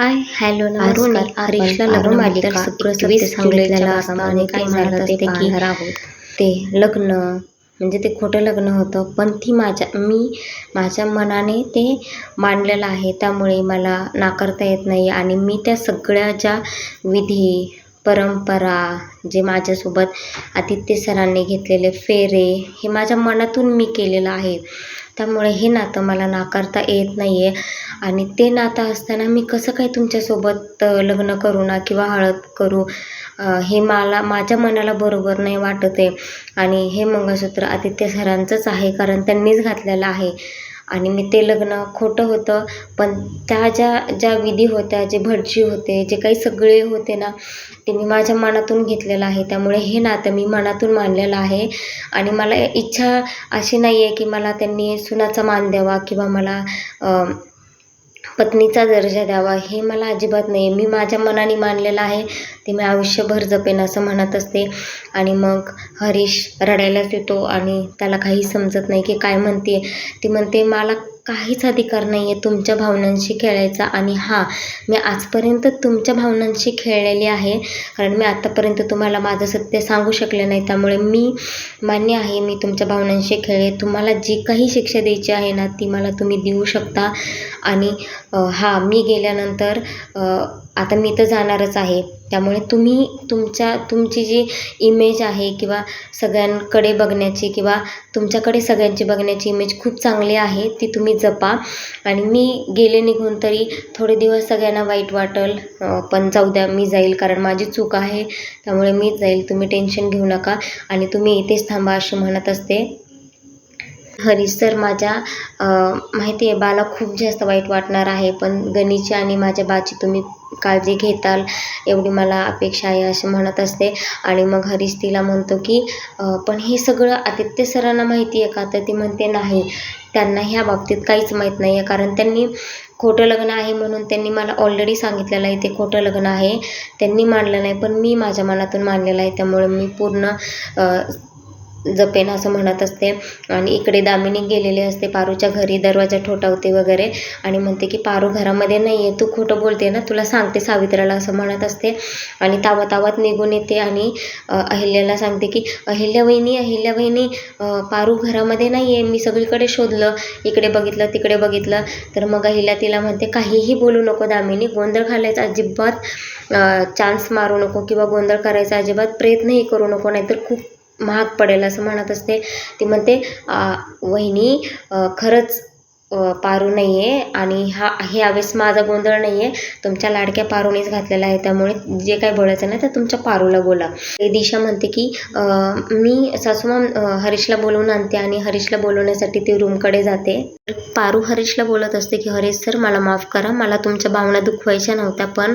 Hi hello नमस्कार. हरीशला लग्न तर सगळं सत्य सांगितलेलं असतं आणि काय झालं ते पाहणार आहोत. ते लग्न म्हणजे ते खोटं लग्न होतं, पण मी माझ्या मनाने ते मांडलेलं आहे, त्यामुळे मला नाकारता येत नाही. आणि मी त्या सगळ्या ज्या विधी परंपरा जे माझ्यासोबत आदित्य सरांनी घेतलेले फेरे हे माझ्या मनातून मी केलेलं आहे, त्यामुळे हे नातं मला नाकारता येत नाही आहे. आणि ते नातं असताना मी कसं काय तुमच्यासोबत लग्न करू ना किंवा हळद करू, हे माझ्या मनाला बरोबर नाही वाटत आहे. आणि हे मंगळसूत्र आदित्य सरांचंच आहे, कारण त्यांनीच घातलेलं आहे. आणि मी ते लग्न खोटं होतं, पण त्या ज्या विधी होत्या, जे भटजी होते, जे काही सगळे होते ना, ते मी माझ्या मनातून घेतलेलं आहे. त्यामुळे हे नातं मी मनातून मानलेलं आहे. आणि मला इच्छा अशी नाही आहे की मला त्यांनी सुनाचा मान द्यावा किंवा मला पत्नीचा दर्जा द्यावा, हे मला अजिबात नाही. मी माझ्या मनाने मानलेलं आहे, ते मी आयुष्यभर जपेन असं म्हणत असते. आणि मग हरीश रडायलाच येतो आणि त्याला काही समजत नाही की काय म्हणते. ती म्हणते मला काहीच अधिकार नाही आहे तुमच्या भावनांशी खेळायचा. आणि हां, मी आजपर्यंत तुमच्या भावनांशी खेळलेली आहे, कारण मी आत्तापर्यंत तुम्हाला माझं सत्य सांगू शकले नाही. त्यामुळे मी मान्य आहे, मी तुमच्या भावनांशी खेळले. तुम्हाला जी काही शिक्षा द्यायची आहे ना, ती मला तुम्ही देऊ शकता. आणि हां, मी गेल्यानंतर आता मी तर जाणारच आहे, त्यामुळे तुम्ही तुमची जी इमेज आहे किंवा सगळ्यांकडे बघण्याची किंवा तुमच्याकडे सगळ्यांची बघण्याची इमेज खूप चांगली आहे, ती तुम्ही जपा. आणि मी गेले निघून तरी थोडे दिवस सगळ्यांना वाईट वाटेल, पण जाऊ द्या, मी जाईल, कारण माझी चूक आहे, त्यामुळे मीच जाईल. तुम्ही टेन्शन घेऊ नका आणि तुम्ही इथेच थांबा अशी म्हणत असते. हरीश सर माझ्या माहिती आहे बाला खूप जास्त वाईट वाटणार आहे, पण गणीची आणि माझ्या बाची तुम्ही काळजी घेताल एवढी मला अपेक्षा आहे असे म्हणत असते. आणि मग हरीश तिला म्हणतो की पण हे सगळं आदित्य सरांना माहिती आहे का? तर ती म्हणते नाही, त्यांना ह्या बाबतीत काहीच माहीत नाही आहे, कारण त्यांनी खोटं लग्न आहे म्हणून त्यांनी मला ऑलरेडी सांगितलेलं आहे ते खोटं लग्न आहे. त्यांनी मानलं नाही, पण मी माझ्या मनातून मानलेलं आहे, त्यामुळे मी पूर्ण जपेन असं म्हणत असते. आणि इकडे दामिनी गेलेली असते पारूच्या घरी, दरवाजा ठोठावते वगैरे आणि म्हणते की पारू घरामध्ये नाही आहे, तू खोटं बोलते ना, तुला सांगते सावित्राला असं म्हणत असते. आणि तावत निघून येते आणि अहिल्याला सांगते की अहिल्या वहिनी पारू घरामध्ये नाही आहे, मी सगळीकडे शोधलं, इकडे बघितलं तिकडे बघितलं. तर मग अहिल्या तिला म्हणते काहीही बोलू नको दामिनी, गोंधळ घालायचा अजिबात चान्स मारू नको किंवा गोंधळ करायचा अजिबात प्रयत्नही करू नको, नाहीतर खूप महाग पडेल असं म्हणत असते. ती म्हणते वहिनी खरंच पारू नाही आहे आणि यावेळेस माझा गोंधळ नाही आहे, तुमच्या लाडक्या पारूनेच घातलेला आहे, त्यामुळे जे काय बोलायचं नाही तर तुमच्या पारूला बोला. दिशा म्हणते की मी सासूमाम हरीशला बोलवून आणते आणि हरीशला बोलवण्यासाठी ती रूमकडे जाते. पारू हरीशला बोलत असते की हरीश सर मला माफ करा, मला तुमच्या भावना दुखवायच्या नव्हत्या, पण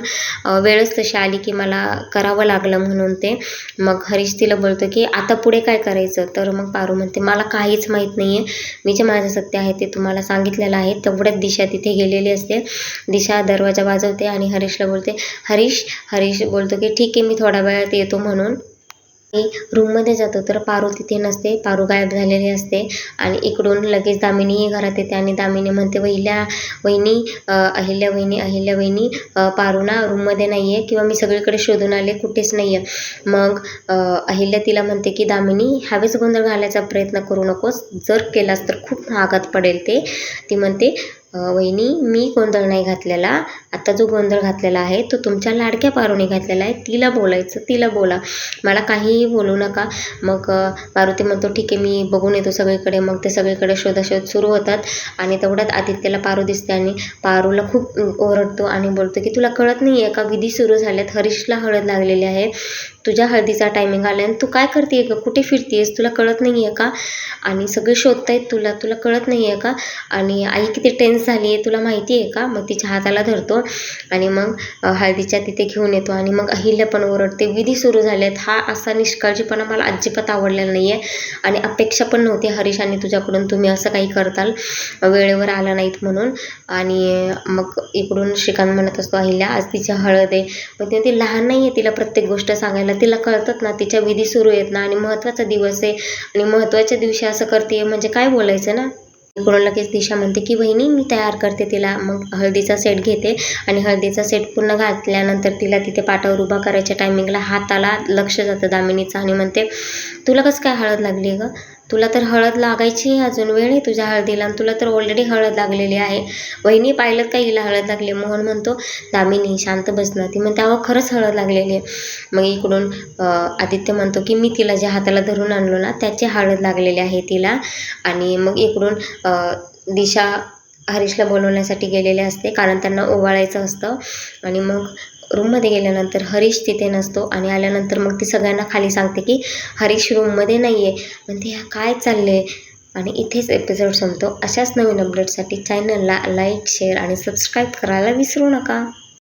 वेळच तशी आली की मला करावं लागलं म्हणून ते. मग हरीश तिला बोलतो की आता पुढे काय करायचं? तर मग पारू म्हणते मला काहीच माहीत नाही आहे, मी जे माझं सत्य आहे ते तुम्हाला सांगितलेलं आहे. तेवढ्यात दिशा तिथे गेलेली असते. दिशा दरवाजा वाजवते आणि हरीशला बोलते हरीश बोलतो की ठीक आहे, मी थोड्या वेळात येतो म्हणून. रूममध्ये जातो तर पारू तिथे नसते, पारू गायब झालेली असते. आणि इकडून लगेच दामिनीही घरात येते आणि दामिनी म्हणते अहिल्या वहिनी पारू ना रूममध्ये नाही आहे किंवा मी सगळीकडे शोधून आले, कुठेच नाही आहे. मग अहिल्या तिला म्हणते की दामिनी ह्यावेळेस गोंधळ घालायचा प्रयत्न करू नकोस, जर केलास तर खूप महागात पडेल ते. ती म्हणते वहिनी मी गोंधळ नाही घातलेला, आता जो गोंधळ घातलेला आहे तो तुमच्या लाडक्या पारूने घातलेला आहे, तिला बोलायचं तिला बोला, मला काहीही बोलू नका. मग पार्वती म्हणतो ठीक आहे, मी बघून येतो सगळीकडे. मग ते सगळीकडे शोधाशोध सुरू होतात आणि तेवढ्यात आदित्यला पारू दिसते आणि पारूला खूप ओरडतो आणि बोलतो की तुला कळत नाही आहे का, विधी सुरू झाल्यात, हरीशला हळद लागलेली आहे, तुझ्या हळदीचा टायमिंग आला आणि तू काय करते आहे का, कुठे फिरते आहेस, तुला कळत नाही आहे का, आणि सगळे शोधतायत तुला कळत नाही आहे का, आणि आई किती टेन्स झाली आहे तुला माहिती आहे का. मग तिच्या हाताला धरतो आणि मग हळदीच्या तिथे घेऊन येतो. आणि मग अहिल्या पण ओरडते विधी सुरू झालेत. हा असा निष्काळजीपणा मला अजिबात आवडलेला नाही आहे आणि अपेक्षा पण नव्हती हरीशाने तुझ्याकडून, तुम्ही असं काही करताल, वेळेवर आला नाहीत म्हणून. आणि मग इकडून श्रीकांत म्हणत असतो अहिल्या आज तिची हळद आहे, पण ती लहान नाही आहे तिला प्रत्येक गोष्ट सांगायला, तिला कळतात ना, तिच्या विधी सुरू आहेत ना, आणि महत्त्वाचा दिवस आहे आणि महत्त्वाच्या दिवशी असं करते म्हणजे काय बोलायचं ना. इकडून लगेच दिशा म्हणते की वहिनी मी तयार करते तिला. मग हळदीचा सेट घेते आणि हळदीचा सेट पूर्ण घातल्यानंतर तिला तिथे पाटावर उभा करायच्या टायमिंगला हाताला लक्ष जातं दामिनीचं आणि म्हणते तुला कसं काय हळद लागली आहे गं? तुला तर हळद लागायची आहे, अजून वेळ आहे तुझ्या हळदीला आणि तुला तर ऑलरेडी हळद लागलेली आहे. वहिनी पाहिलं का हिला हळद लागली? मोहन म्हणतो दामिनी शांत बस ना. ती म्हणते अहो खरंच हळद लागलेली आहे. मग इकडून आदित्य म्हणतो की मी तिला ज्या हाताला धरून आणलो ना त्याची हळद लागलेली आहे तिला. आणि मग इकडून दिशा हरीशला बोलवण्यासाठी गेलेले असते कारण त्यांना ओवाळायचं असतं. आणि मग रूममध्ये गेल्यानंतर हरीश तिथे नसतो आणि आल्यानंतर मग ती सगळ्यांना खाली सांगते की हरीश रूममध्ये नाही आहे. म्हणते ह्या काय चाललं आहे? आणि इथेच एपिसोड संपतो. अशाच नवीन अपडेटसाठी चॅनलला लाईक शेअर आणि सबस्क्राईब करायला विसरू नका.